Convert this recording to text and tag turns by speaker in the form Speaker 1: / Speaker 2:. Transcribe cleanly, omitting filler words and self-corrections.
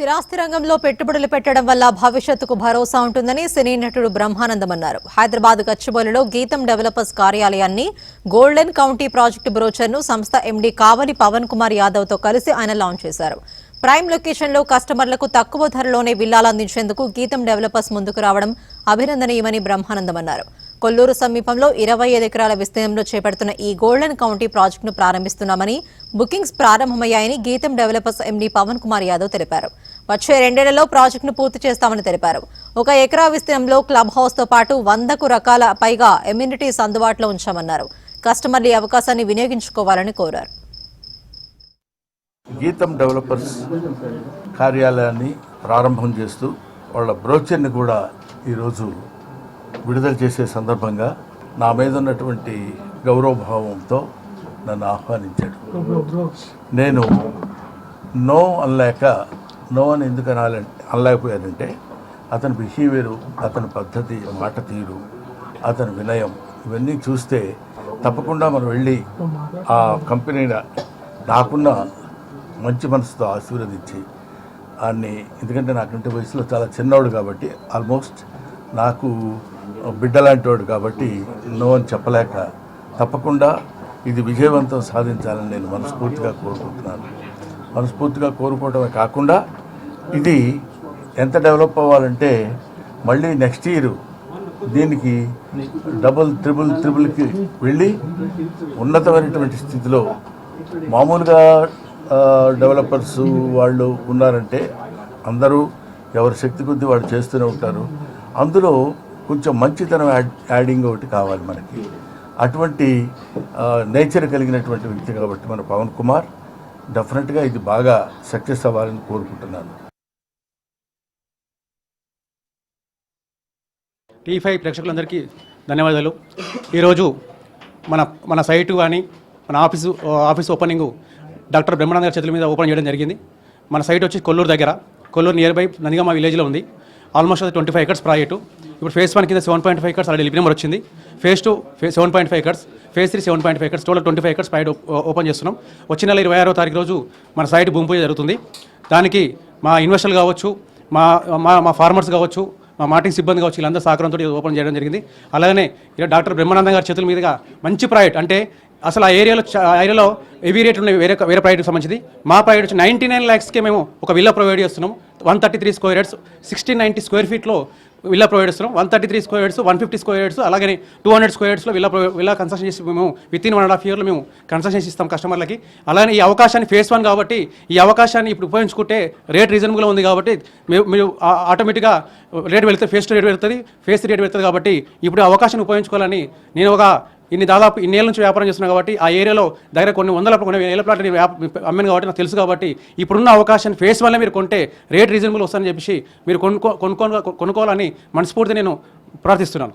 Speaker 1: స్థిరాస్తి రంగంలో పెట్టుబడులు పెట్టడం వల్ల భవిష్యత్తుకు భరోసా ఉంటుందని సినీ నటుడు బ్రహ్మానందం అన్నారు. హైదరాబాద్ గచ్చిబౌలిలో గీతం డెవలపర్స్ కార్యాలయాన్ని గోల్డెన్ కౌంటీ ప్రాజెక్టు బ్రోచర్ను సంస్థ ఎండీ కావలి పవన్ కుమార్ యాదవ్ తో కలిసి ఆయన లాంచ్ చేశారు. ప్రైమ్ లొకేషన్లో కస్టమర్లకు తక్కువ ధరలోనే విల్లాలు అందించేందుకు గీతం డెవలపర్స్ ముందుకు రావడం అభినందనీయమని బ్రహ్మానందం అన్నారు. కొల్లూరు సమీపంలో 25 ఎకరాల విస్తీర్ణంలో చేపడుతున్న ఈ గోల్డెన్ కౌంటీ ప్రాజెక్టును ప్రారంభిస్తున్నామని, బుకింగ్స్ ప్రారంభమయ్యాయని గీతం డెవలపర్స్ ఎండీ పవన్ కుమార్ యాదవ్ తెలిపారు. వచ్చే 2 ఏళ్లలో ప్రాజెక్టును పూర్తి చేస్తామని తెలిపారు. 1 ఎకరా విస్తీర్ణంలో క్లబ్ హౌస్ తో పాటు 100కు రకాల పైగా ఎమ్యూనిటీస్ అందుబాటులో ఉంచామన్నారు. కస్టమర్లు ఈ అవకాశాన్ని వినియోగించుకోవాలని కోరారు.
Speaker 2: గీతం డెవలపర్స్ కార్యాలయాన్ని ప్రారంభం చేస్తూ వాళ్ళ బ్రోచర్ని కూడా ఈరోజు విడుదల చేసే సందర్భంగా నా మీద ఉన్నటువంటి గౌరవభావంతో నన్ను ఆహ్వానించాడు. నేను నో అని ఎందుకు అనలేకపోయానంటే అతని బిహేవియరు, అతని పద్ధతి, మాట తీరు, అతని వినయం ఇవన్నీ చూస్తే తప్పకుండా మనం వెళ్ళి ఆ కంపెనీని నాకున్న మంచి మనసుతో ఆశీర్వదించి అన్ని, ఎందుకంటే నాకంటే వయసులో చాలా చిన్నవాడు కాబట్టి, ఆల్మోస్ట్ నాకు బిడ్డ లాంటి వాడు కాబట్టి నో అని చెప్పలేక తప్పకుండా ఇది విజయవంతం సాధించాలని నేను మనస్ఫూర్తిగా కోరుకుంటున్నాను. మనస్ఫూర్తిగా కోరుకోవడమే కాకుండా ఇది ఎంత డెవలప్ అవ్వాలంటే మళ్ళీ నెక్స్ట్ ఇయర్ దీనికి ట్రిపుల్కి వెళ్ళి ఉన్నతమైనటువంటి స్థితిలో, మామూలుగా డెవలపర్స్ వాళ్ళు ఉన్నారంటే అందరూ ఎవరి శక్తి కొద్దీ వాళ్ళు చేస్తూనే ఉంటారు. అందులో కొంచెం మంచితనం యాడింగ్ ఒకటి కావాలి మనకి. అటువంటి నేచర్ కలిగినటువంటి వ్యక్తి కాబట్టి మన పవన్ కుమార్ డెఫినెట్గా ఇది బాగా సక్సెస్ అవ్వాలని కోరుకుంటున్నాను.
Speaker 3: T5 ప్రేక్షకులందరికీ ధన్యవాదాలు. ఈరోజు మన సైటు కానీ మన ఆఫీస్ ఓపెనింగ్ డాక్టర్ బ్రహ్మానంద గారి చేతుల మీద ఓపెన్ చేయడం జరిగింది. మన సైట్ వచ్చి కొల్లూరు దగ్గర, కొల్లూరు నియర్ బై నందిగామ విలేజ్లో ఉంది. ఆల్మోస్ట్ అది 25 ఎకర్స్ ప్రాజెక్టు. ఇప్పుడు ఫేజ్ 1 కింద 7.5 ఎకర్స్ ఆల్రెడీ లిపి నెంబర్ వచ్చింది. Phase 2 7.5 acres, phase 3 7.5 acres, total 25 acres site open చేస్తున్నాం. వచ్చే నెల 26వ తారీఖు రోజు మన సైట్ భూమి పూజ జరుగుతుంది. దానికి మా ఇన్వెస్టర్లు కావచ్చు, మా ఫార్మర్స్ కావచ్చు, మా మార్కెటింగ్ సిబ్బంది కావచ్చు, వీళ్ళందరూ సహకారంతో ఓపెన్ చేయడం జరిగింది. అలాగనే ఇలా డాక్టర్ బ్రహ్మానంద గారి చేతుల మీదుగా మంచి ప్రాజెక్ట్, అంటే అసలు ఆ ఏరియాలో హెవీ రేట్ ఉన్న వేరే ప్రాజెక్ట్కి సంబంధించింది. మా ప్రాజెక్ట్ వచ్చి 99 lakhsకే మేము ఒక విల్లా ప్రొవైడ్ చేస్తున్నాం. 133 స్క్వేర్ యార్డ్స్, 1690 స్క్వేర్ ఫీట్లో విల్లా ప్రొవైడ్ చేస్తున్నాం. 133 స్క్వేర్ యార్డ్స్, 150 స్క్వేర్ యార్డ్స్, అలాగే 200 స్క్వేర్ యార్డ్స్లో విల్లా కన్స్ట్రక్షన్ చేసి మేము వితిన్ 1.5 yearలో మేము కన్స్ట్రక్షన్ ఇస్తాం కస్టమర్లకి. అలాగే ఈ అవకాశాన్ని ఫేజ్ 1 కాబట్టి ఈ అవకాశాన్ని ఇప్పుడు ఉపయోగించుకుంటే రేట్ రీజనబుల్గా ఉంది కాబట్టి మీరు ఆటోమేటిక్గా రేట్ వెళ్తుంది, ఫేజ్ 2 రేట్ వెళ్తుంది, ఫేజ్ 3 రేట్ వెళ్తుంది. కాబట్టి ఇప్పుడు అవకాశాన్ని ఉపయోగించుకోవాలని నేను దాదాపు ఇన్నేళ్ళ నుంచి వ్యాపారం చేస్తున్నాను కాబట్టి ఆ ఏరియాలో దగ్గర కొన్ని వేల ప్లాట్ని అమ్మాను కాబట్టి నాకు తెలుసు. కాబట్టి ఇప్పుడున్న అవకాశాన్ని ఫేస్ వల్ల మీరు కొంటే రేట్ రీజనబుల్ వస్తుందని చెప్పేసి మీరు కొనుక్కోవాలని మనస్ఫూర్తి నేను ప్రార్థిస్తున్నాను.